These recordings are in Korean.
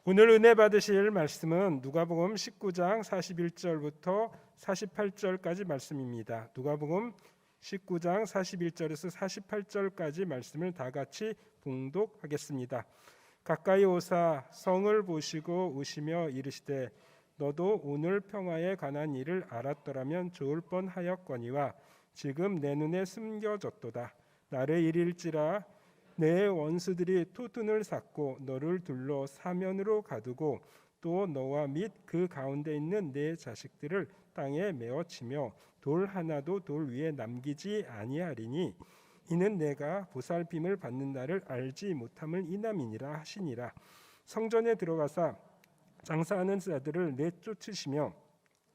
오늘 은혜 받으실 말씀은 누가복음 19장 41절부터 48절까지 말씀입니다. 누가복음 19장 41절에서 48절까지 말씀을 다 같이 봉독하겠습니다. 가까이 오사 성을 보시고 우시며 이르시되 너도 오늘 평화에 관한 일을 알았더라면 좋을 뻔하였거니와 지금 내 눈에 숨겨졌도다. 나를 이릴지라 내 원수들이 토둔을 쌓고 너를 둘러 사면으로 가두고 또 너와 및 그 가운데 있는 내 자식들을 땅에 메어 치며 돌 하나도 돌 위에 남기지 아니하리니 이는 내가 보살핌을 받는 날을 알지 못함을 인함이니라 하시니라. 성전에 들어가사 장사하는 자들을 내쫓으시며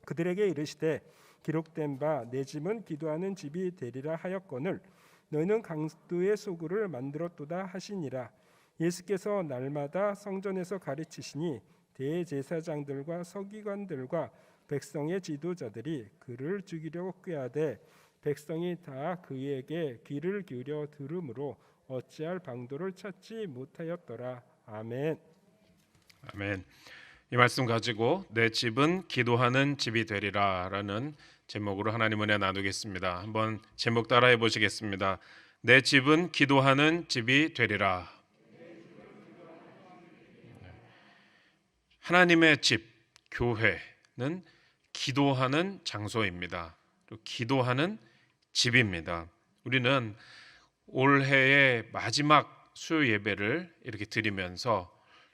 그들에게 이르시되 기록된 바 내 집은 기도하는 집이 되리라 하였거늘 너희는 강도의 소굴을 만들었도다 하시니라. 예수께서 날마다 성전에서 가르치시니 대제사장들과 서기관들과 백성의 지도자들이 그를 죽이려고 꾀하되 백성이 다 그에게 귀를 기울여 들으므로 어찌할 방도를 찾지 못하였더라. 아멘. 아멘. 이 말씀 가지고 내 집은 기도하는 집이 되리라라는 제목으로 하나님 은혜 나누겠습니다. 한번 제목 따라해 보시겠습니다. 내 집은 기도하는 집이 되리라. 하나님의 집, 교회는 기도하는 장소입니다. 또 기도하는 집입니다. 우리는 올해의 마지막 수요 예배를 이렇게 드리면서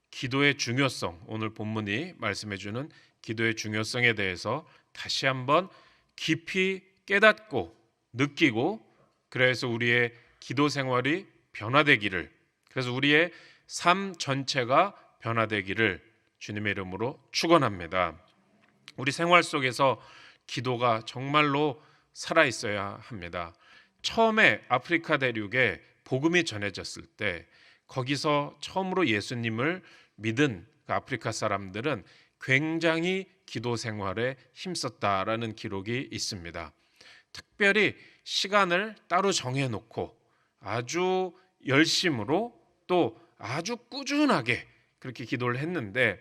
기도의 중요성, 오늘 본문이 말씀해주는 기도의 중요성에 대해서 다시 한번 깊이 깨닫고 느끼고, 그래서 우리의 기도 생활이 변화되기를, 그래서 우리의 삶 전체가 변화되기를 주님의 이름으로 축원합니다. 우리 생활 속에서 기도가 정말로 살아있어야 합니다. 처음에 아프리카 대륙에 복음이 전해졌을 때 거기서 처음으로 예수님을 믿은 그 아프리카 사람들은 굉장히 기도 생활에 힘썼다라는 기록이 있습니다. 특별히 시간을 따로 정해놓고 아주 열심으로 또 아주 꾸준하게 그렇게 기도를 했는데,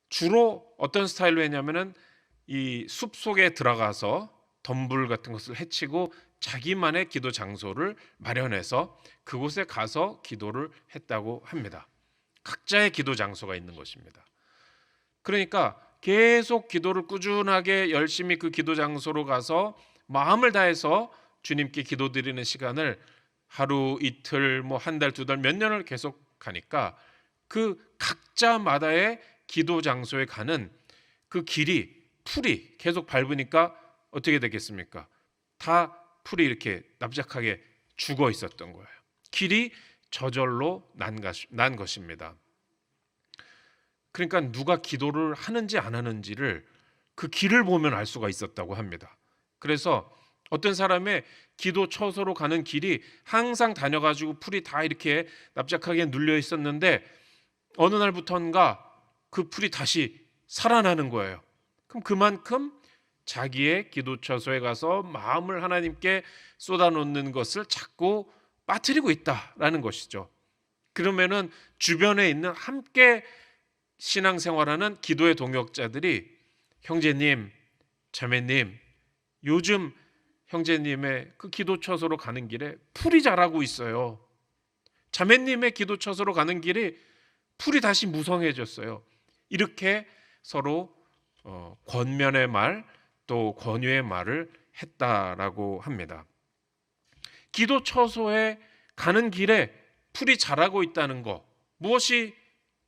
주로 어떤 스타일로 했냐면은 이 숲 속에 들어가서 덤불 같은 것을 해치고 자기만의 기도 장소를 마련해서 그곳에 가서 기도를 했다고 합니다. 각자의 기도 장소가 있는 것입니다. 그러니까 계속 기도를 꾸준하게 열심히 그 기도 장소로 가서 마음을 다해서 주님께 기도드리는 시간을 하루 이틀 뭐 한 달 두 달 몇 년을 계속 가니까 그 각자마다의 기도 장소에 가는 그 길이 풀이 계속 밟으니까 어떻게 되겠습니까? 다 풀이 이렇게 납작하게 죽어 있었던 거예요. 길이 저절로 난 것입니다. 그러니까 누가 기도를 하는지 안 하는지를 그 길을 보면 알 수가 있었다고 합니다. 그래서 어떤 사람의 기도 처소로 가는 길이 항상 다녀가지고 풀이 다 이렇게 납작하게 눌려 있었는데 어느 날부터인가 그 풀이 다시 살아나는 거예요. 그럼 그만큼 자기의 기도 처소에 가서 마음을 하나님께 쏟아놓는 것을 자꾸 빠뜨리고 있다라는 것이죠. 그러면은 주변에 있는 함께 신앙생활하는 기도의 동역자들이 형제님, 자매님, 요즘 형제님의 그 기도 처소로 가는 길에 풀이 자라고 있어요. 자매님의 기도 처소로 가는 길이 풀이 다시 무성해졌어요. 이렇게 서로 권면의 말 또 권유의 말을 했다라고 합니다. 기도 처소에 가는 길에 풀이 자라고 있다는 거, 무엇이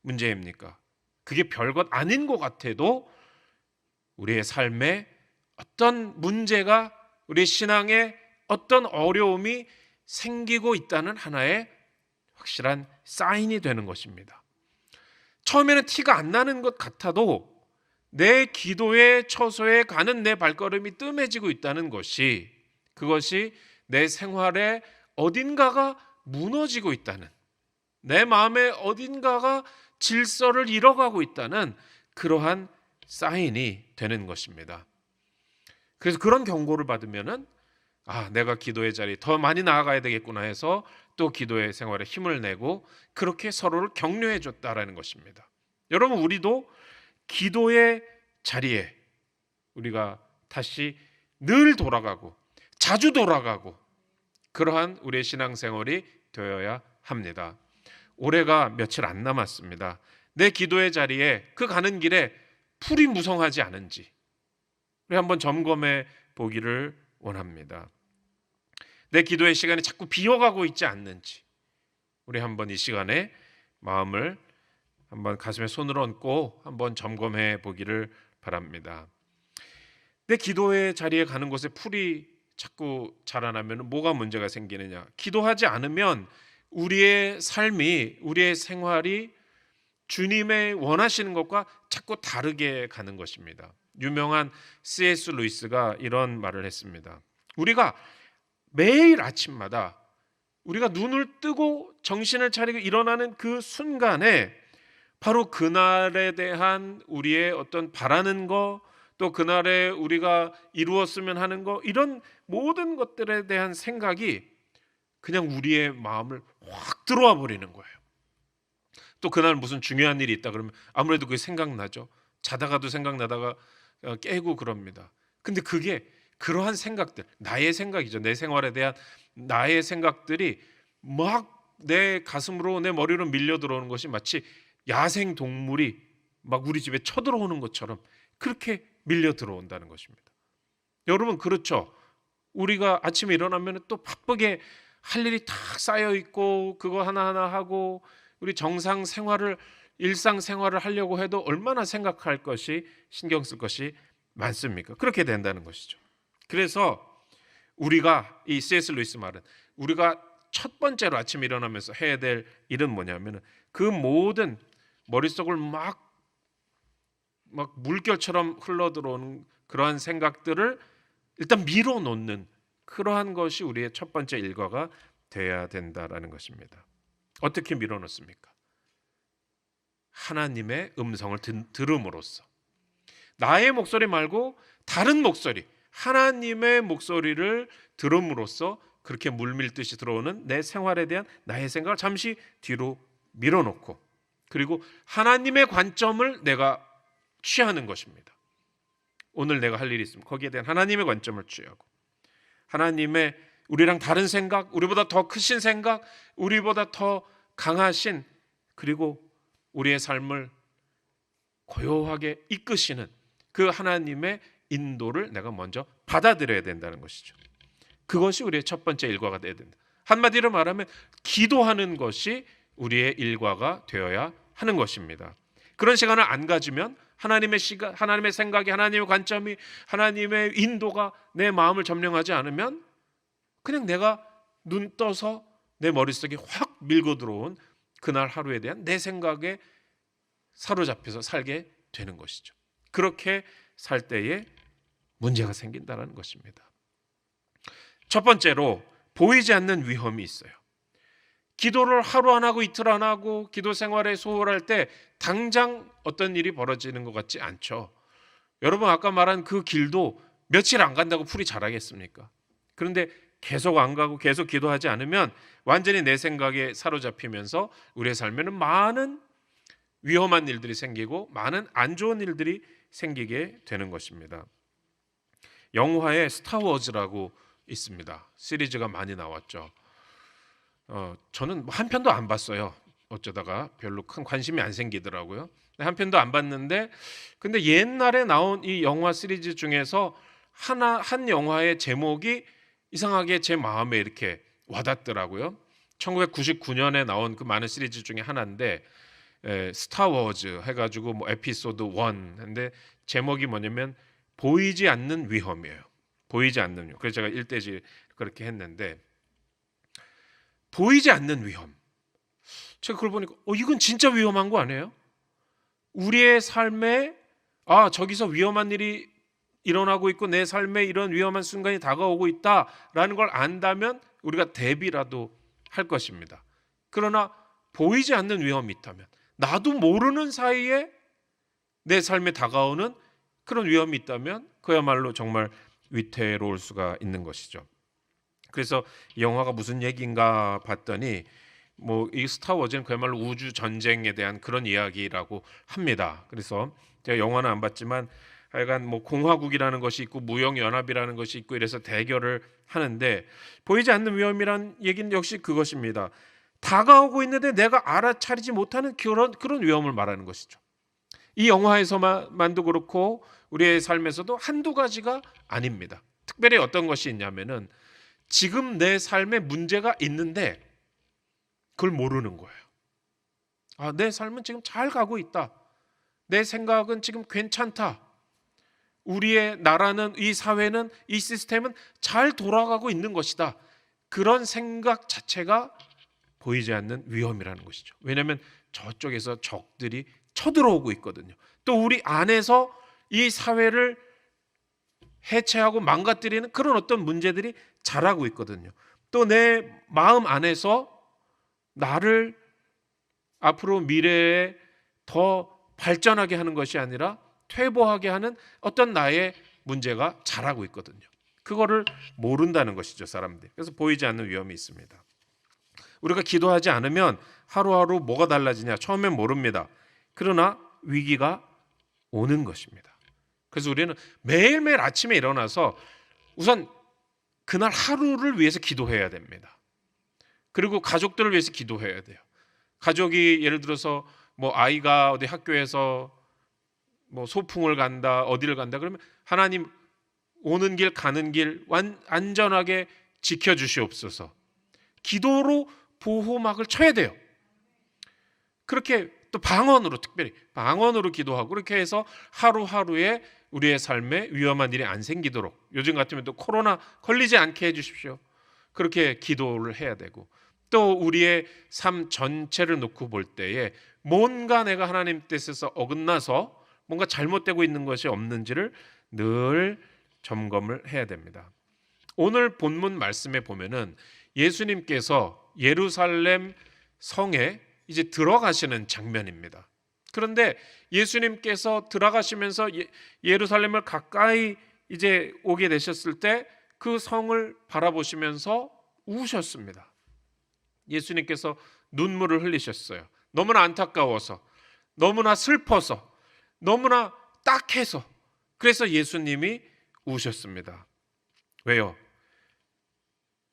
문제입니까? 그게 별것 아닌 것 같아도 우리의 삶에 어떤 문제가, 우리 신앙에 어떤 어려움이 생기고 있다는 하나의 확실한 사인이 되는 것입니다. 처음에는 티가 안 나는 것 같아도 내 기도의 처소에 가는 내 발걸음이 뜸해지고 있다는 것이, 그것이 내 생활에 어딘가가 무너지고 있다는, 내 마음에 어딘가가 질서를 잃어가고 있다는 그러한 사인이 되는 것입니다. 그래서 그런 경고를 받으면은 내가 기도의 자리 더 많이 나아가야 되겠구나 해서 또 기도의 생활에 힘을 내고 그렇게 서로를 격려해 줬다라는 것입니다. 여러분, 우리도 기도의 자리에 우리가 다시 늘 돌아가고 자주 돌아가고 그러한 우리의 신앙생활이 되어야 합니다. 올해가 며칠 안 남았습니다. 내 기도의 자리에 그 가는 길에 풀이 무성하지 않은지 우리 한번 점검해 보기를 원합니다. 내 기도의 시간이 자꾸 비어가고 있지 않는지 우리 한번 이 시간에 마음을 한번 가슴에 손을 얹고 한번 점검해 보기를 바랍니다. 내 기도의 자리에 가는 곳에 풀이 자꾸 자라나면 뭐가 문제가 생기느냐? 기도하지 않으면 우리의 삶이, 우리의 생활이 주님의 원하시는 것과 자꾸 다르게 가는 것입니다. 유명한 C.S. 루이스가 이런 말을 했습니다. 우리가 매일 아침마다 우리가 눈을 뜨고 정신을 차리고 일어나는 그 순간에 바로 그날에 대한 우리의 어떤 바라는 거, 또 그날에 우리가 이루었으면 하는 거, 이런 모든 것들에 대한 생각이 그냥 우리의 마음을 확 들어와 버리는 거예요. 또 그날 무슨 중요한 일이 있다 그러면 아무래도 그게 생각나죠. 자다가도 생각나다가 깨고 그럽니다. 근데 그게 그러한 생각들, 나의 생각이죠. 내 생활에 대한 나의 생각들이 막 내 가슴으로, 내 머리로 밀려 들어오는 것이 마치 야생 동물이 막 우리 집에 쳐들어오는 것처럼 그렇게 밀려 들어온다는 것입니다. 여러분, 그렇죠? 우리가 아침에 일어나면 또 바쁘게 할 일이 다 쌓여 있고 그거 하나하나 하고 우리 정상 생활을, 일상 생활을 하려고 해도 얼마나 생각할 것이, 신경 쓸 것이 많습니까? 그렇게 된다는 것이죠. 그래서 우리가, 이 C.S. 루이스 말은 우리가 첫 번째로 아침에 일어나면서 해야 될 일은 뭐냐면 그 모든 머릿속을 막 물결처럼 흘러들어오는 그러한 생각들을 일단 밀어놓는 그러한 것이 우리의 첫 번째 일과가 돼야 된다라는 것입니다. 어떻게 밀어놓습니까? 하나님의 음성을 들음으로써, 나의 목소리 말고 다른 목소리, 하나님의 목소리를 들음으로써 그렇게 물밀듯이 들어오는 내 생활에 대한 나의 생각을 잠시 뒤로 밀어놓고, 그리고 하나님의 관점을 내가 취하는 것입니다. 오늘 내가 할 일이 있으면 거기에 대한 하나님의 관점을 취하고, 하나님의 우리랑 다른 생각, 우리보다 더 크신 생각, 우리보다 더 강하신, 그리고 우리의 삶을 고요하게 이끄시는 그 하나님의 인도를 내가 먼저 받아들여야 된다는 것이죠. 그것이 우리의 첫 번째 일과가 되어야 된다. 한마디로 말하면 기도하는 것이 우리의 일과가 되어야 하는 것입니다. 그런 시간을 안 가지면 하나님의 시간, 하나님의 생각이, 하나님의 관점이, 하나님의 인도가 내 마음을 점령하지 않으면 그냥 내가 눈 떠서 내 머릿속에 확 밀고 들어온 그날 하루에 대한 내 생각에 사로잡혀서 살게 되는 것이죠. 그렇게 살 때에 문제가 생긴다는 것입니다. 첫 번째로 보이지 않는 위험이 있어요. 기도를 하루 안 하고 이틀 안 하고 기도 생활에 소홀할 때 당장 어떤 일이 벌어지는 것 같지 않죠. 여러분, 아까 말한 그 길도 며칠 안 간다고 풀이 자라겠습니까? 그런데 계속 안 가고 계속 기도하지 않으면 완전히 내 생각에 사로잡히면서 우리의 삶에는 많은 위험한 일들이 생기고 많은 안 좋은 일들이 생기게 되는 것입니다. 영화에 스타워즈라고 있습니다. 시리즈가 많이 나왔죠. 저는 한 편도 안 봤어요. 어쩌다가 별로 큰 관심이 안 생기더라고요. 한 편도 안 봤는데, 근데 옛날에 나온 이 영화 시리즈 중에서 한 영화의 제목이 이상하게 제 마음에 이렇게 와닿더라고요. 1999년에 나온 그 많은 시리즈 중에 하나인데 스타워즈 해가지고 뭐 에피소드 1 근데 제목이 뭐냐면 보이지 않는 위험이에요. 보이지 않는 위험. 그래서 제가 일대지 그렇게 했는데, 보이지 않는 위험. 제가 그걸 보니까 이건 진짜 위험한 거 아니에요? 우리의 삶에 저기서 위험한 일이 일어나고 있고 내 삶에 이런 위험한 순간이 다가오고 있다라는 걸 안다면 우리가 대비라도 할 것입니다. 그러나 보이지 않는 위험이 있다면, 나도 모르는 사이에 내 삶에 다가오는 그런 위험이 있다면 그야말로 정말 위태로울 수가 있는 것이죠. 그래서 이 영화가 무슨 얘기인가 봤더니 뭐 이 스타워즈는 그야말로 우주 전쟁에 대한 그런 이야기라고 합니다. 그래서 제가 영화는 안 봤지만 하여간 뭐 공화국이라는 것이 있고 무역 연합이라는 것이 있고 이래서 대결을 하는데, 보이지 않는 위험이란 얘기는 역시 그것입니다. 다가오고 있는데 내가 알아차리지 못하는 그런 위험을 말하는 것이죠. 이 영화에서만도 그렇고 우리의 삶에서도 한두 가지가 아닙니다. 특별히 어떤 것이 있냐면은 지금 내 삶에 문제가 있는데 그걸 모르는 거예요. 내 삶은 지금 잘 가고 있다. 내 생각은 지금 괜찮다. 우리의 나라는, 이 사회는, 이 시스템은 잘 돌아가고 있는 것이다. 그런 생각 자체가 보이지 않는 위험이라는 것이죠. 왜냐하면 저쪽에서 적들이 쳐들어오고 있거든요. 또 우리 안에서 이 사회를 해체하고 망가뜨리는 그런 어떤 문제들이 자라고 있거든요. 또 내 마음 안에서 나를 앞으로 미래에 더 발전하게 하는 것이 아니라 퇴보하게 하는 어떤 나의 문제가 자라고 있거든요. 그거를 모른다는 것이죠, 사람들이. 그래서 보이지 않는 위험이 있습니다. 우리가 기도하지 않으면 하루하루 뭐가 달라지냐? 처음엔 모릅니다. 그러나 위기가 오는 것입니다. 그래서 우리는 매일매일 아침에 일어나서 우선 그날 하루를 위해서 기도해야 됩니다. 그리고 가족들을 위해서 기도해야 돼요. 가족이 예를 들어서 뭐 아이가 어디 학교에서 뭐 소풍을 간다, 어디를 간다 그러면 하나님 오는 길 가는 길 안전하게 지켜주시옵소서. 기도로 보호막을 쳐야 돼요. 그렇게 또 방언으로, 특별히 방언으로 기도하고 그렇게 해서 하루하루에 우리의 삶에 위험한 일이 안 생기도록, 요즘 같으면 또 코로나 걸리지 않게 해주십시오. 그렇게 기도를 해야 되고, 또 우리의 삶 전체를 놓고 볼 때에 뭔가 내가 하나님 뜻에서 어긋나서 뭔가 잘못되고 있는 것이 없는지를 늘 점검을 해야 됩니다. 오늘 본문 말씀에 보면은 예수님께서 예루살렘 성에 이제 들어가시는 장면입니다. 그런데 예수님께서 들어가시면서 예루살렘을 가까이 이제 오게 되셨을 때 그 성을 바라보시면서 우셨습니다. 예수님께서 눈물을 흘리셨어요. 너무나 안타까워서, 너무나 슬퍼서, 너무나 딱해서. 그래서 예수님이 우셨습니다. 왜요?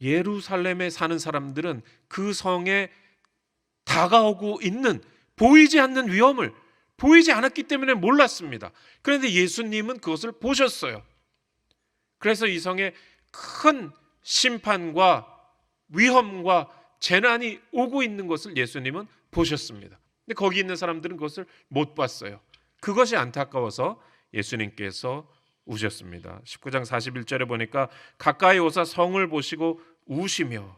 예루살렘에 사는 사람들은 그 성에 다가오고 있는 보이지 않는 위험을 보이지 않았기 때문에 몰랐습니다. 그런데 예수님은 그것을 보셨어요. 그래서 이 성에 큰 심판과 위험과 재난이 오고 있는 것을 예수님은 보셨습니다. 근데 거기 있는 사람들은 그것을 못 봤어요. 그것이 안타까워서 예수님께서 우셨습니다. 19장 41절에 보니까 가까이 오사 성을 보시고 우시며,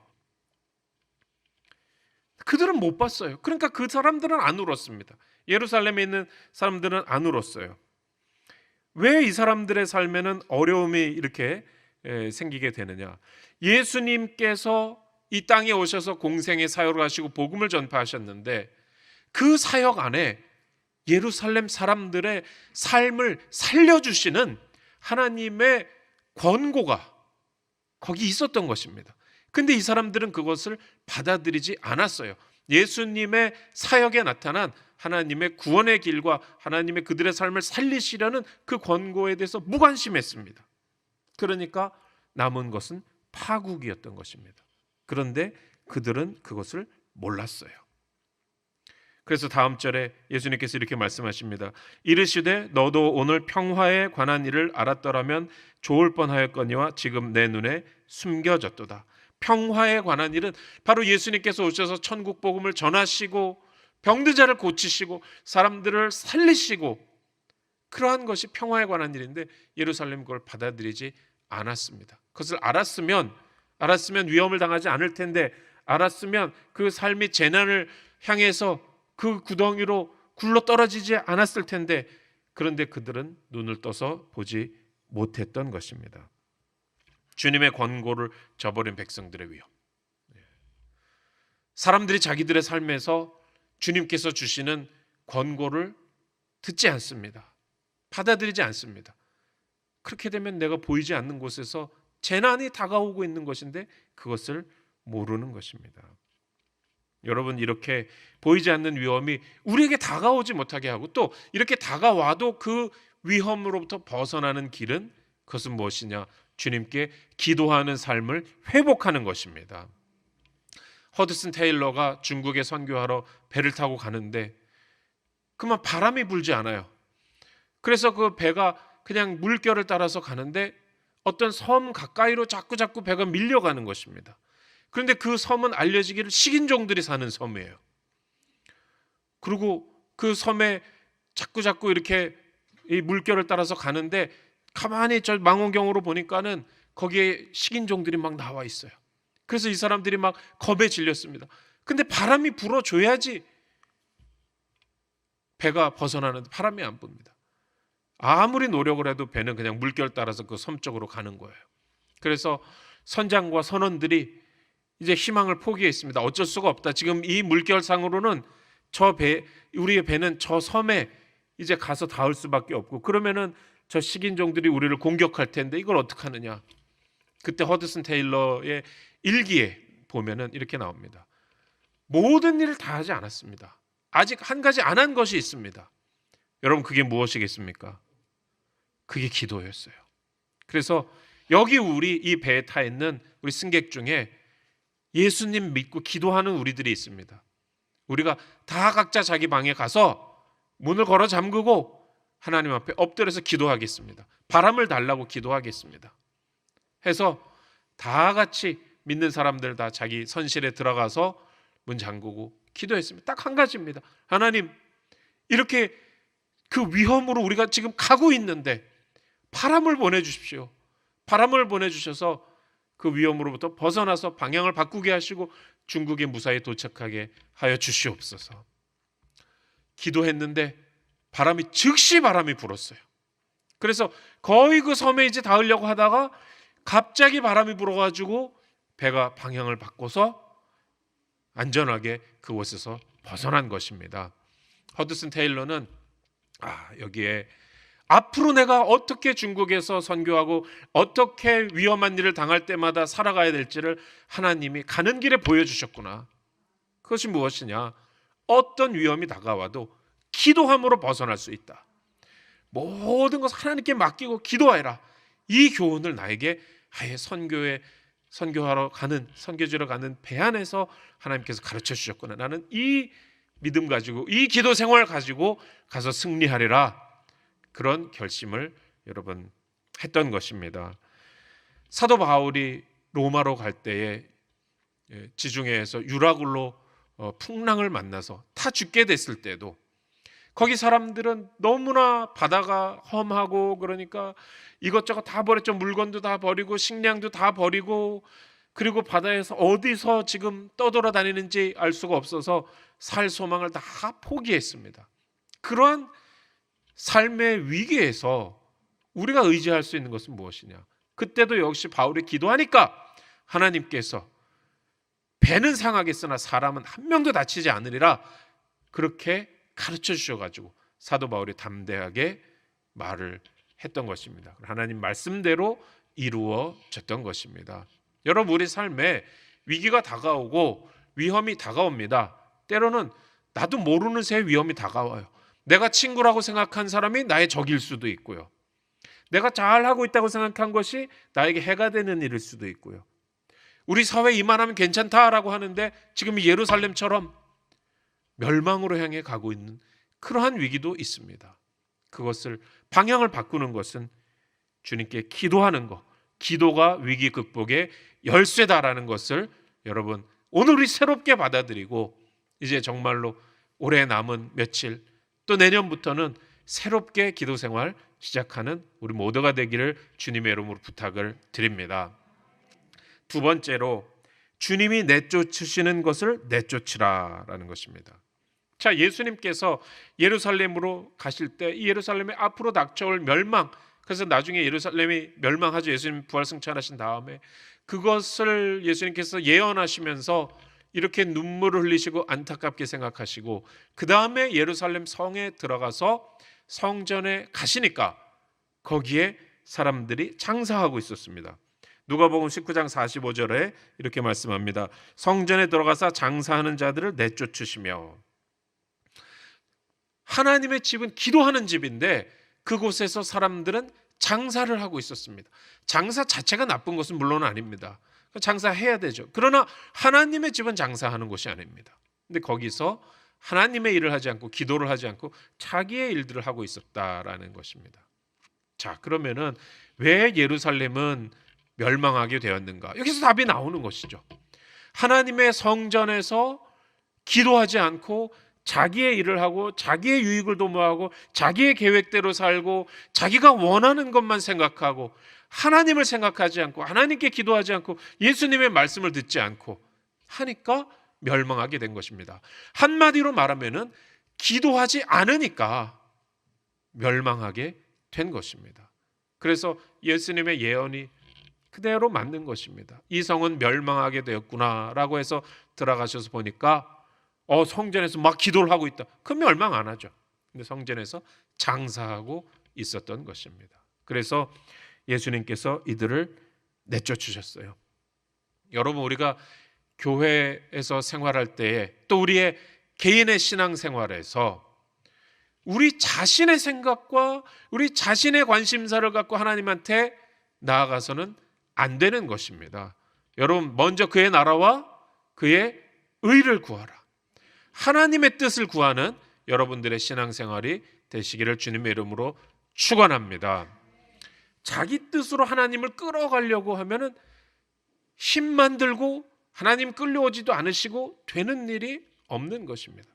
그들은 못 봤어요. 그러니까 그 사람들은 안 울었습니다. 예루살렘에 있는 사람들은 안 울었어요. 왜 이 사람들의 삶에는 어려움이 이렇게 생기게 되느냐? 예수님께서 이 땅에 오셔서 공생의 사역을 하시고 복음을 전파하셨는데 그 사역 안에 예루살렘 사람들의 삶을 살려주시는 하나님의 권고가 거기 있었던 것입니다. 근데 이 사람들은 그것을 받아들이지 않았어요. 예수님의 사역에 나타난 하나님의 구원의 길과 하나님의 그들의 삶을 살리시려는 그 권고에 대해서 무관심했습니다. 그러니까 남은 것은 파국이었던 것입니다. 그런데 그들은 그것을 몰랐어요. 그래서 다음 절에 예수님께서 이렇게 말씀하십니다. 이르시되 너도 오늘 평화에 관한 일을 알았더라면 좋을 뻔하였거니와 지금 내 눈에 숨겨졌도다. 평화에 관한 일은 바로 예수님께서 오셔서 천국 복음을 전하시고 병든 자를 고치시고 사람들을 살리시고, 그러한 것이 평화에 관한 일인데 예루살렘 그걸 받아들이지 않았습니다. 그것을 알았으면 위험을 당하지 않을 텐데, 알았으면 그 삶이 재난을 향해서 그 구덩이로 굴러 떨어지지 않았을 텐데, 그런데 그들은 눈을 떠서 보지 못했던 것입니다. 주님의 권고를 저버린 백성들의 위험. 사람들이 자기들의 삶에서 주님께서 주시는 권고를 듣지 않습니다. 받아들이지 않습니다. 그렇게 되면 내가 보이지 않는 곳에서 재난이 다가오고 있는 것인데 그것을 모르는 것입니다. 여러분, 이렇게 보이지 않는 위험이 우리에게 다가오지 못하게 하고, 또 이렇게 다가와도 그 위험으로부터 벗어나는 길은 그것은 무엇이냐? 주님께 기도하는 삶을 회복하는 것입니다. 허드슨 테일러가 중국에 선교하러 배를 타고 가는데 그만 바람이 불지 않아요. 그래서 그 배가 그냥 물결을 따라서 가는데 어떤 섬 가까이로 자꾸 배가 밀려가는 것입니다. 그런데 그 섬은 알려지기를 식인종들이 사는 섬이에요. 그리고 그 섬에 자꾸 이렇게 이 물결을 따라서 가는데 가만히 저 망원경으로 보니까는 거기에 식인종들이 막 나와 있어요. 그래서 이 사람들이 막 겁에 질렸습니다. 근데 바람이 불어줘야지 배가 벗어나는데 바람이 안 붑니다. 아무리 노력을 해도 배는 그냥 물결 따라서 그 섬 쪽으로 가는 거예요. 그래서 선장과 선원들이 이제 희망을 포기했습니다. 어쩔 수가 없다. 지금 이 물결상으로는 우리의 배는 저 섬에 이제 가서 닿을 수밖에 없고, 그러면은 저 식인종들이 우리를 공격할 텐데 이걸 어떻게 하느냐. 그때 허드슨 테일러의 일기에 보면은 이렇게 나옵니다. 모든 일을 다 하지 않았습니다. 아직 한 가지 안 한 것이 있습니다. 여러분, 그게 무엇이겠습니까? 그게 기도였어요. 그래서 여기 우리 이 배에 타 있는 우리 승객 중에 예수님 믿고 기도하는 우리들이 있습니다. 우리가 다 각자 자기 방에 가서 문을 걸어 잠그고 하나님 앞에 엎드려서 기도하겠습니다. 바람을 달라고 기도하겠습니다. 해서 다 같이 믿는 사람들 다 자기 선실에 들어가서 문 잠그고 기도했습니다. 딱 한 가지입니다. 하나님, 이렇게 그 위험으로 우리가 지금 가고 있는데 바람을 보내주십시오. 바람을 보내주셔서 그 위험으로부터 벗어나서 방향을 바꾸게 하시고 중국에 무사히 도착하게 하여 주시옵소서. 기도했는데 즉시 바람이 불었어요. 그래서 거의 그 섬에 이제 닿으려고 하다가 갑자기 바람이 불어가지고 배가 방향을 바꿔서 안전하게 그곳에서 벗어난 것입니다. 허드슨 테일러는 여기에 앞으로 내가 어떻게 중국에서 선교하고 어떻게 위험한 일을 당할 때마다 살아가야 될지를 하나님이 가는 길에 보여주셨구나. 그것이 무엇이냐? 어떤 위험이 다가와도 기도함으로 벗어날 수 있다. 모든 것을 하나님께 맡기고 기도하라. 이 교훈을 나에게 선교지로 가는 배 안에서 하나님께서 가르쳐 주셨구나. 나는 이 믿음 가지고 이 기도 생활 가지고 가서 승리하리라. 그런 결심을 여러분 했던 것입니다. 사도 바울이 로마로 갈 때에 지중해에서 유라굴로 풍랑을 만나서 타 죽게 됐을 때도 거기 사람들은 너무나 바다가 험하고 그러니까 이것저것 다 버렸죠. 물건도 다 버리고 식량도 다 버리고, 그리고 바다에서 어디서 지금 떠돌아다니는지 알 수가 없어서 살 소망을 다 포기했습니다. 그러한 삶의 위기에서 우리가 의지할 수 있는 것은 무엇이냐? 그때도 역시 바울이 기도하니까 하나님께서 배는 상하겠으나 사람은 한 명도 다치지 않으리라 그렇게 가르쳐 주셔가지고 사도 바울이 담대하게 말을 했던 것입니다. 하나님 말씀대로 이루어졌던 것입니다. 여러분, 우리 삶에 위기가 다가오고 위험이 다가옵니다. 때로는 나도 모르는 새 위험이 다가와요. 내가 친구라고 생각한 사람이 나의 적일 수도 있고요. 내가 잘하고 있다고 생각한 것이 나에게 해가 되는 일일 수도 있고요. 우리 사회 이만하면 괜찮다라고 하는데 지금 예루살렘처럼 멸망으로 향해 가고 있는 그러한 위기도 있습니다. 그것을 방향을 바꾸는 것은 주님께 기도하는 것, 기도가 위기 극복의 열쇠다라는 것을 여러분 오늘 우리 새롭게 받아들이고 이제 정말로 올해 남은 며칠 또 내년부터는 새롭게 기도 생활 시작하는 우리 모두가 되기를 주님의 이름으로 부탁을 드립니다. 두 번째로 주님이 내쫓으시는 것을 내쫓으라라는 것입니다. 자, 예수님께서 예루살렘으로 가실 때 이 예루살렘에 앞으로 닥쳐올 멸망, 그래서 나중에 예루살렘이 멸망하죠. 예수님 부활 승천하신 다음에 그것을 예수님께서 예언하시면서 이렇게 눈물을 흘리시고 안타깝게 생각하시고 그 다음에 예루살렘 성에 들어가서 성전에 가시니까 거기에 사람들이 장사하고 있었습니다. 누가복음 19장 45절에 이렇게 말씀합니다. 성전에 들어가서 장사하는 자들을 내쫓으시며. 하나님의 집은 기도하는 집인데 그곳에서 사람들은 장사를 하고 있었습니다. 장사 자체가 나쁜 것은 물론 아닙니다. 장사해야 되죠. 그러나 하나님의 집은 장사하는 곳이 아닙니다. 근데 거기서 하나님의 일을 하지 않고 기도를 하지 않고 자기의 일들을 하고 있었다라는 것입니다. 자, 그러면은 왜 예루살렘은 멸망하게 되었는가? 여기서 답이 나오는 것이죠. 하나님의 성전에서 기도하지 않고 자기의 일을 하고 자기의 유익을 도모하고 자기의 계획대로 살고 자기가 원하는 것만 생각하고 하나님을 생각하지 않고 하나님께 기도하지 않고 예수님의 말씀을 듣지 않고 하니까 멸망하게 된 것입니다. 한마디로 말하면은 기도하지 않으니까 멸망하게 된 것입니다. 그래서 예수님의 예언이 그대로 맞는 것입니다. 이 성은 멸망하게 되었구나라고 해서 들어가셔서 보니까 성전에서 막 기도를 하고 있다. 그럼 멸망 안 하죠. 근데 성전에서 장사하고 있었던 것입니다. 그래서 예수님께서 이들을 내쫓으셨어요. 여러분, 우리가 교회에서 생활할 때에 또 우리의 개인의 신앙생활에서 우리 자신의 생각과 우리 자신의 관심사를 갖고 하나님한테 나아가서는 안 되는 것입니다. 여러분, 먼저 그의 나라와 그의 의를 구하라. 하나님의 뜻을 구하는 여러분들의 신앙생활이 되시기를 주님의 이름으로 축원합니다. 자기 뜻으로 하나님을 끌어가려고 하면은 힘만 들고 하나님 끌려오지도 않으시고 되는 일이 없는 것입니다.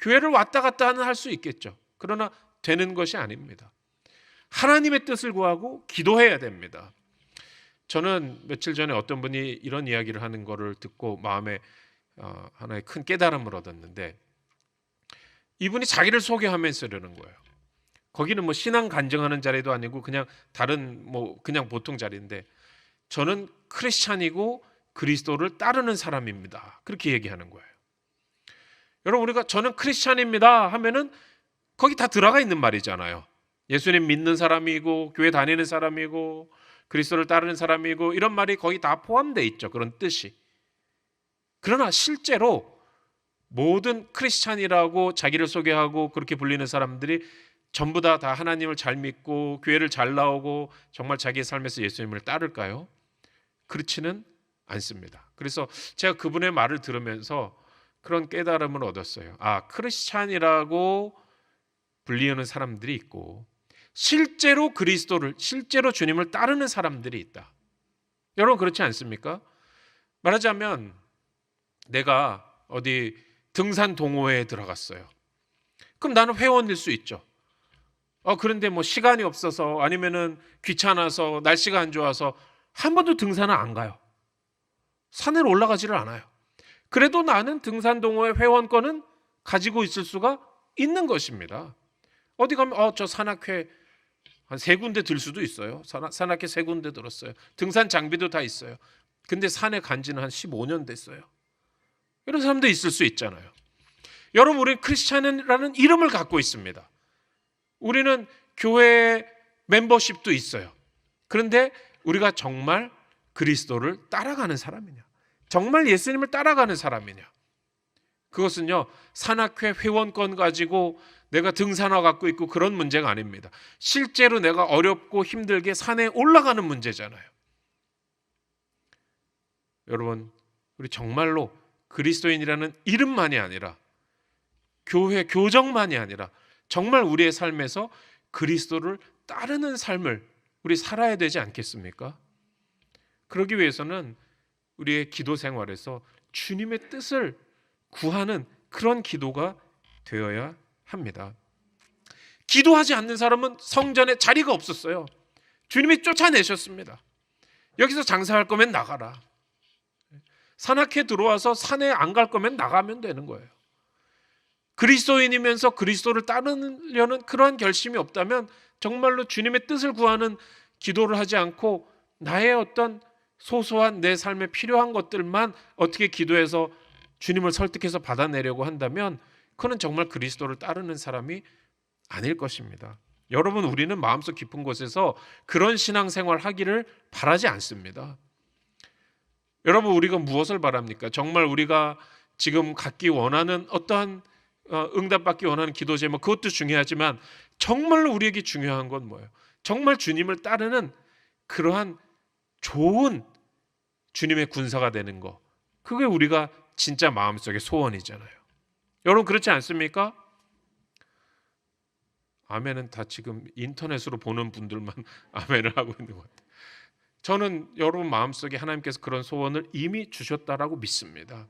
교회를 왔다 갔다 하는 할 수 있겠죠. 그러나 되는 것이 아닙니다. 하나님의 뜻을 구하고 기도해야 됩니다. 저는 며칠 전에 어떤 분이 이런 이야기를 하는 거를 듣고 마음에 하나의 큰 깨달음을 얻었는데, 이분이 자기를 소개하면서 이러는 거예요. 거기는 뭐 신앙 간증하는 자리도 아니고 그냥 다른 그냥 보통 자리인데, 저는 크리스찬이고 그리스도를 따르는 사람입니다. 그렇게 얘기하는 거예요. 여러분, 우리가 저는 크리스찬입니다 하면은 거기 다 들어가 있는 말이잖아요. 예수님 믿는 사람이고 교회 다니는 사람이고 그리스도를 따르는 사람이고 이런 말이 거기 다 포함되어 있죠. 그런 뜻이. 그러나 실제로 모든 크리스찬이라고 자기를 소개하고 그렇게 불리는 사람들이 전부 다 하나님을 잘 믿고 교회를 잘 나오고 정말 자기의 삶에서 예수님을 따를까요? 그렇지는 않습니다. 그래서 제가 그분의 말을 들으면서 그런 깨달음을 얻었어요. 크리스찬이라고 불리는 사람들이 있고 실제로 그리스도를, 실제로 주님을 따르는 사람들이 있다. 여러분, 그렇지 않습니까? 말하자면 내가 어디 등산 동호회에 들어갔어요. 그럼 나는 회원일 수 있죠. 그런데 시간이 없어서 아니면은 귀찮아서 날씨가 안 좋아서 한 번도 등산을 안 가요. 산을 올라가지를 않아요. 그래도 나는 등산 동호회 회원권은 가지고 있을 수가 있는 것입니다. 어디 가면 저 산악회 한 3군데 들 수도 있어요. 산악회 3군데 들었어요. 등산 장비도 다 있어요. 근데 산에 간 지는 한 15년 됐어요. 이런 사람도 있을 수 있잖아요. 여러분, 우리는 크리스찬이라는 이름을 갖고 있습니다. 우리는 교회 멤버십도 있어요. 그런데 우리가 정말 그리스도를 따라가는 사람이냐, 정말 예수님을 따라가는 사람이냐, 그것은요 산악회 회원권 가지고 내가 등산화 갖고 있고 그런 문제가 아닙니다. 실제로 내가 어렵고 힘들게 산에 올라가는 문제잖아요. 여러분, 우리 정말로 그리스도인이라는 이름만이 아니라 교회 교정만이 아니라 정말 우리의 삶에서 그리스도를 따르는 삶을 우리 살아야 되지 않겠습니까? 그러기 위해서는 우리의 기도 생활에서 주님의 뜻을 구하는 그런 기도가 되어야 합니다. 기도하지 않는 사람은 성전에 자리가 없었어요. 주님이 쫓아내셨습니다. 여기서 장사할 거면 나가라. 산악회 들어와서 산에 안 갈 거면 나가면 되는 거예요. 그리스도인이면서 그리스도를 따르려는 그러한 결심이 없다면 정말로 주님의 뜻을 구하는 기도를 하지 않고 나의 어떤 소소한 내 삶에 필요한 것들만 어떻게 기도해서 주님을 설득해서 받아내려고 한다면 그는 정말 그리스도를 따르는 사람이 아닐 것입니다. 여러분, 우리는 마음속 깊은 곳에서 그런 신앙생활 하기를 바라지 않습니다. 여러분, 우리가 무엇을 바랍니까? 정말 우리가 지금 갖기 원하는 어떠한 응답받기 원하는 기도 제목, 그것도 중요하지만 정말로 우리에게 중요한 건 뭐예요? 정말 주님을 따르는 그러한 좋은 주님의 군사가 되는 거, 그게 우리가 진짜 마음속의 소원이잖아요. 여러분, 그렇지 않습니까? 아멘은 다 지금 인터넷으로 보는 분들만 아멘을 하고 있는 것 같아요. 저는 여러분 마음속에 하나님께서 그런 소원을 이미 주셨다라고 믿습니다.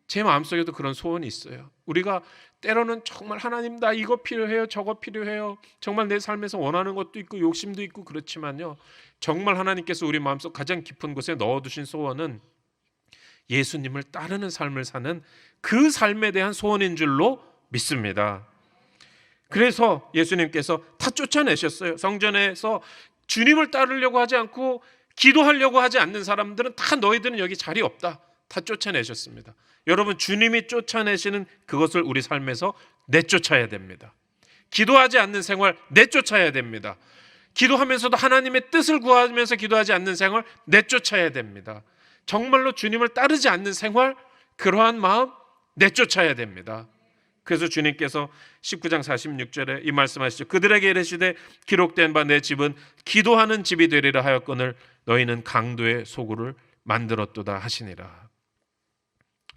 제 마음속에도 그런 소원이 있어요. 우리가 때로는 정말 하나님, 나 이거 필요해요, 저거 필요해요, 정말 내 삶에서 원하는 것도 있고 욕심도 있고 그렇지만요, 정말 하나님께서 우리 마음속 가장 깊은 곳에 넣어두신 소원은 예수님을 따르는 삶을 사는 그 삶에 대한 소원인 줄로 믿습니다. 그래서 예수님께서 다 쫓아내셨어요. 성전에서 주님을 따르려고 하지 않고 기도하려고 하지 않는 사람들은 다 너희들은 여기 자리 없다, 다 쫓아내셨습니다. 여러분, 주님이 쫓아내시는 그것을 우리 삶에서 내쫓아야 됩니다. 기도하지 않는 생활 내쫓아야 됩니다. 기도하면서도 하나님의 뜻을 구하면서 기도하지 않는 생활 내쫓아야 됩니다. 정말로 주님을 따르지 않는 생활, 그러한 마음 내쫓아야 됩니다. 그래서 주님께서 19장 46절에 이 말씀하시죠. 그들에게 이르시되 기록된 바 내 집은 기도하는 집이 되리라 하였거늘 너희는 강도의 소굴을 만들었도다 하시니라.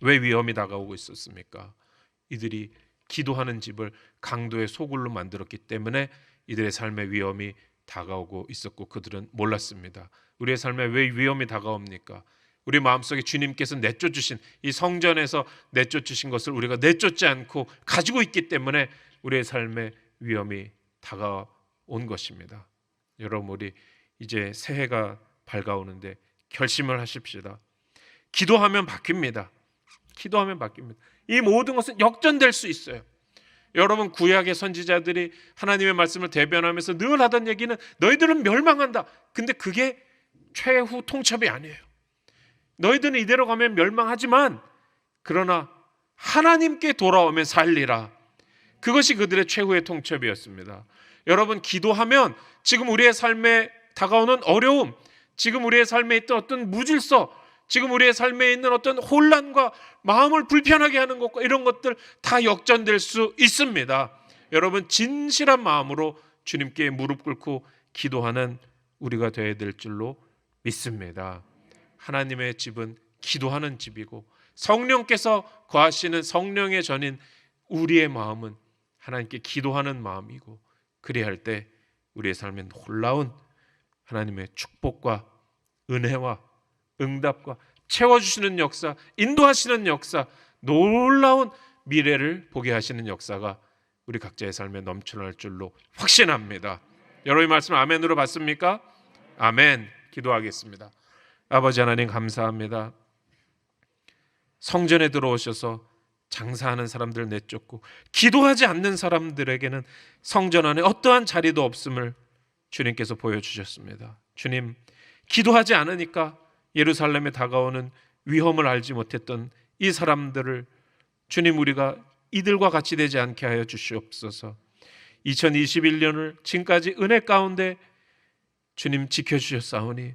왜 위험이 다가오고 있었습니까? 이들이 기도하는 집을 강도의 소굴로 만들었기 때문에 이들의 삶에 위험이 다가오고 있었고 그들은 몰랐습니다. 우리의 삶에 왜 위험이 다가옵니까? 우리 마음속에 주님께서 내쫓으신 이 성전에서 내쫓으신 것을 우리가 내쫓지 않고 가지고 있기 때문에 우리의 삶에 위험이 다가온 것입니다. 여러분, 우리 이제 새해가 밝아오는데 결심을 하십시다. 기도하면 바뀝니다. 기도하면 바뀝니다. 이 모든 것은 역전될 수 있어요. 여러분, 구약의 선지자들이 하나님의 말씀을 대변하면서 늘 하던 얘기는 너희들은 멸망한다. 근데 그게 최후 통첩이 아니에요. 너희들은 이대로 가면 멸망하지만 그러나 하나님께 돌아오면 살리라. 그것이 그들의 최후의 통첩이었습니다. 여러분, 기도하면 지금 우리의 삶에 다가오는 어려움, 지금 우리의 삶에 있던 어떤 무질서, 지금 우리의 삶에 있는 어떤 혼란과 마음을 불편하게 하는 것과 이런 것들 다 역전될 수 있습니다. 여러분, 진실한 마음으로 주님께 무릎 꿇고 기도하는 우리가 되어야 될 줄로 믿습니다. 하나님의 집은 기도하는 집이고 성령께서 거하시는 성령의 전인 우리의 마음은 하나님께 기도하는 마음이고, 그래야 할 때 우리의 삶에 놀라운 하나님의 축복과 은혜와 응답과 채워주시는 역사, 인도하시는 역사, 놀라운 미래를 보게 하시는 역사가 우리 각자의 삶에 넘쳐날 줄로 확신합니다. 여러분의 말씀 아멘으로 받습니까? 아멘. 기도하겠습니다. 아버지 하나님, 감사합니다. 성전에 들어오셔서 장사하는 사람들 내쫓고 기도하지 않는 사람들에게는 성전 안에 어떠한 자리도 없음을 주님께서 보여주셨습니다. 주님, 기도하지 않으니까 예루살렘에 다가오는 위험을 알지 못했던 이 사람들을 주님, 우리가 이들과 같이 되지 않게 하여 주시옵소서. 2021년을 지금까지 은혜 가운데 주님 지켜주셨사오니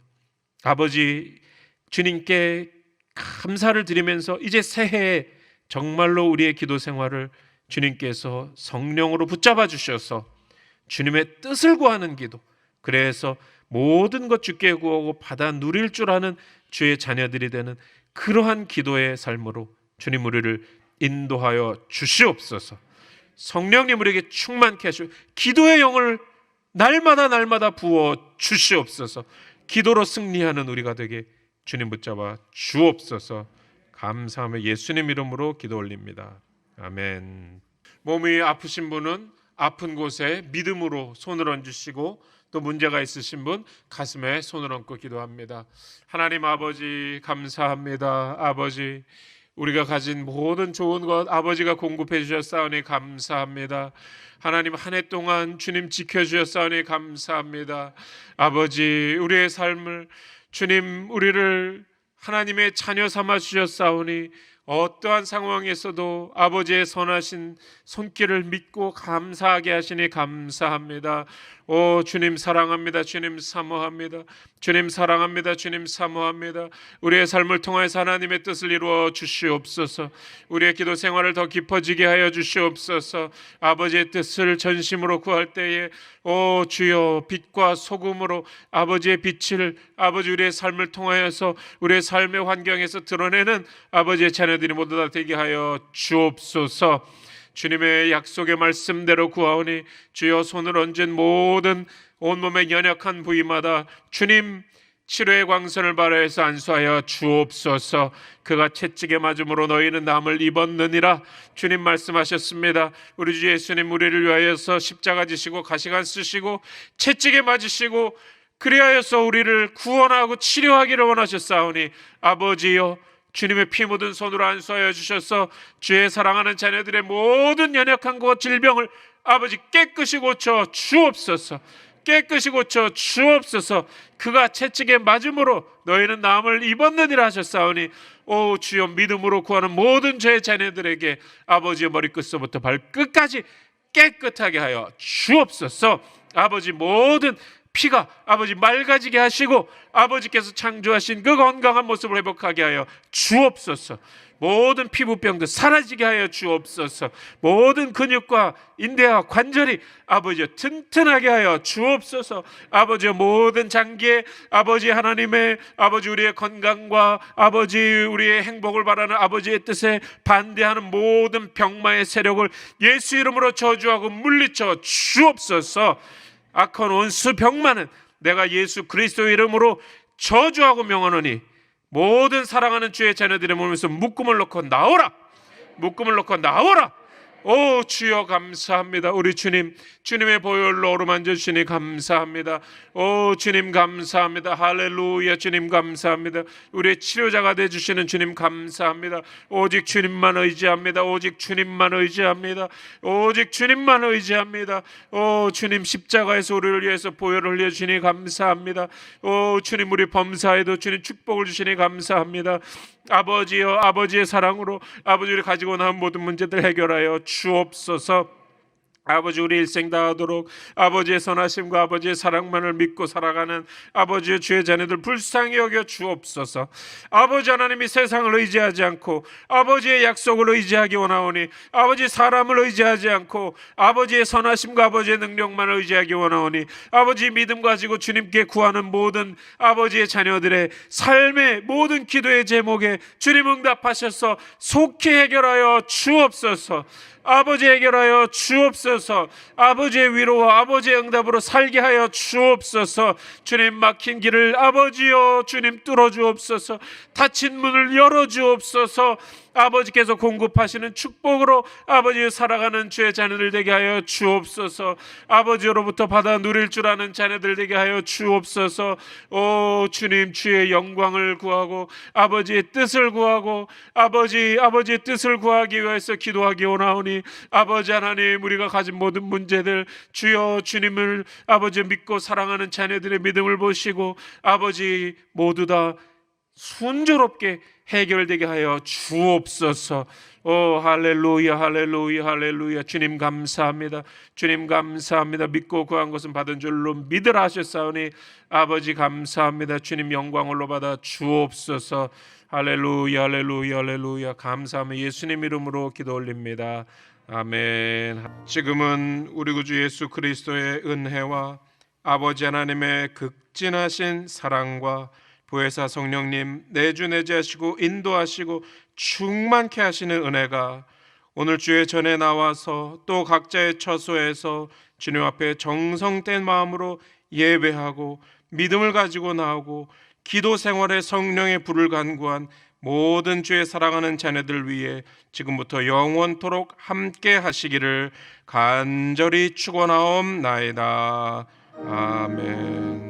아버지, 주님께 감사를 드리면서 이제 새해에 정말로 우리의 기도 생활을 주님께서 성령으로 붙잡아 주셔서 주님의 뜻을 구하는 기도, 그래서 모든 것 주께 구하고 받아 누릴 줄 아는 주의 자녀들이 되는 그러한 기도의 삶으로 주님 우리를 인도하여 주시옵소서. 성령님 우리에게 충만케 하시고 기도의 영을 날마다 부어 주시옵소서. 기도로 승리하는 우리가 되게 주님 붙잡아 주옵소서. 감사하며 예수님 이름으로 기도 올립니다. 아멘. 몸이 아프신 분은 아픈 곳에 믿음으로 손을 얹으시고, 또 문제가 있으신 분 가슴에 손을 얹고 기도합니다. 하나님 아버지, 감사합니다. 아버지, 우리가 가진 모든 좋은 것 아버지가 공급해 주셨사오니 감사합니다. 하나님, 한 해 동안 주님 지켜주셨사오니 감사합니다. 아버지, 우리의 삶을 주님, 우리를 하나님의 자녀 삼아 주셨사오니 어떠한 상황에서도 아버지의 선하신 손길을 믿고 감사하게 하시니 감사합니다. 오 주님 사랑합니다. 주님 사모합니다. 주님 사랑합니다. 주님 사모합니다. 우리의 삶을 통하여서 하나님의 뜻을 이루어 주시옵소서. 우리의 기도 생활을 더 깊어지게 하여 주시옵소서. 아버지의 뜻을 전심으로 구할 때에 오 주여 빛과 소금으로 아버지의 빛을 아버지 우리의 삶을 통하여서 우리의 삶의 환경에서 드러내는 아버지의 자녀들이 모두 다 되게 하여 주옵소서. 주님의 약속의 말씀대로 구하오니 주여 손을 얹은 모든 온몸의 연약한 부위마다 주님 치료의 광선을 발하여서 안수하여 주옵소서. 그가 채찍에 맞음으로 너희는 남을 입었느니라 주님 말씀하셨습니다. 우리 주 예수님 우리를 위하여서 십자가 지시고 가시관 쓰시고 채찍에 맞으시고 그리하여서 우리를 구원하고 치료하기를 원하셨사오니 아버지여 주님의 피 묻은 손으로 안수하여 주셔서 주의 사랑하는 자녀들의 모든 연약한 것 질병을 아버지 깨끗이 고쳐 주옵소서. 깨끗이 고쳐 주옵소서. 그가 채찍에 맞음으로 너희는 남을 입었느니라 하셨사오니 오 주여 믿음으로 구하는 모든 죄의 자녀들에게 아버지의 머리끝서부터 발끝까지 깨끗하게 하여 주옵소서. 아버지 모든 피가 아버지 맑아지게 하시고 아버지께서 창조하신 그 건강한 모습을 회복하게 하여 주옵소서. 모든 피부병도 사라지게 하여 주옵소서. 모든 근육과 인대와 관절이 아버지 튼튼하게 하여 주옵소서. 아버지 모든 장기에 아버지 하나님의 아버지 우리의 건강과 아버지 우리의 행복을 바라는 아버지의 뜻에 반대하는 모든 병마의 세력을 예수 이름으로 저주하고 물리쳐 주옵소서. 악한 원수 병마는 내가 예수 그리스도 이름으로 저주하고 명하노니 모든 사랑하는 주의 자녀들의 몸에서 묶음을 놓고 나오라. 묶음을 놓고 나오라. 오 주여 감사합니다. 우리 주님 주님의 보혈로 어루만져 주시니 감사합니다. 오 주님 감사합니다. 할렐루야. 주님 감사합니다. 우리의 치료자가 되어주시는 주님 감사합니다. 오직 주님만 의지합니다. 오직 주님만 의지합니다. 오직 주님만 의지합니다. 오 주님 십자가에서 우리를 위해서 보혈을 흘려주시니 감사합니다. 오 주님 우리 범사에도 주님 축복을 주시니 감사합니다. 아버지여 아버지의 사랑으로 아버지를 가지고 나온 모든 문제들 해결하여 주옵소서. 아버지 우리 일생 다하도록 아버지의 선하심과 아버지의 사랑만을 믿고 살아가는 아버지의 주의 자녀들 불쌍히 여겨 주옵소서. 아버지 하나님이 세상을 의지하지 않고 아버지의 약속을 의지하기 원하오니 아버지 사람을 의지하지 않고 아버지의 선하심과 아버지의 능력만을 의지하기 원하오니 아버지 믿음 가지고 주님께 구하는 모든 아버지의 자녀들의 삶의 모든 기도의 제목에 주님 응답하셔서 속히 해결하여 주옵소서. 아버지 해결하여 주옵소서. 아버지의 위로와 아버지의 응답으로 살게 하여 주옵소서. 주님 막힌 길을 아버지여 주님 뚫어 주옵소서. 닫힌 문을 열어 주옵소서. 아버지께서 공급하시는 축복으로 아버지 살아가는 주의 자녀들 되게 하여 주옵소서. 아버지로부터 받아 누릴 줄 아는 자녀들 되게 하여 주옵소서. 오 주님 주의 영광을 구하고 아버지의 뜻을 구하고 아버지의 뜻을 구하기 위해서 기도하기 원하오니 아버지 하나님 우리가 가진 모든 문제들 주여 주님을 아버지 믿고 사랑하는 자녀들의 믿음을 보시고 아버지 모두 다 순조롭게 해결되게 하여 주옵소서. 오 할렐루야 할렐루야 할렐루야. 주님 감사합니다. 주님 감사합니다. 믿고 구한 것은 받은 줄로 믿으라 하셨사오니 아버지 감사합니다. 주님 영광을 받아 주옵소서. 할렐루야 할렐루야 할렐루야. 감사하며 예수님 이름으로 기도 올립니다. 아멘. 지금은 우리 구주 예수 그리스도의 은혜와 아버지 하나님의 극진하신 사랑과 보혜사 성령님 내주 내재하시고 인도하시고 충만케 하시는 은혜가 오늘 주의 전에 나와서 또 각자의 처소에서 주님 앞에 정성된 마음으로 예배하고 믿음을 가지고 나오고 기도 생활에 성령의 불을 간구한 모든 주의 사랑하는 자녀들 위해 지금부터 영원토록 함께 하시기를 간절히 축원하옵나이다. 아멘.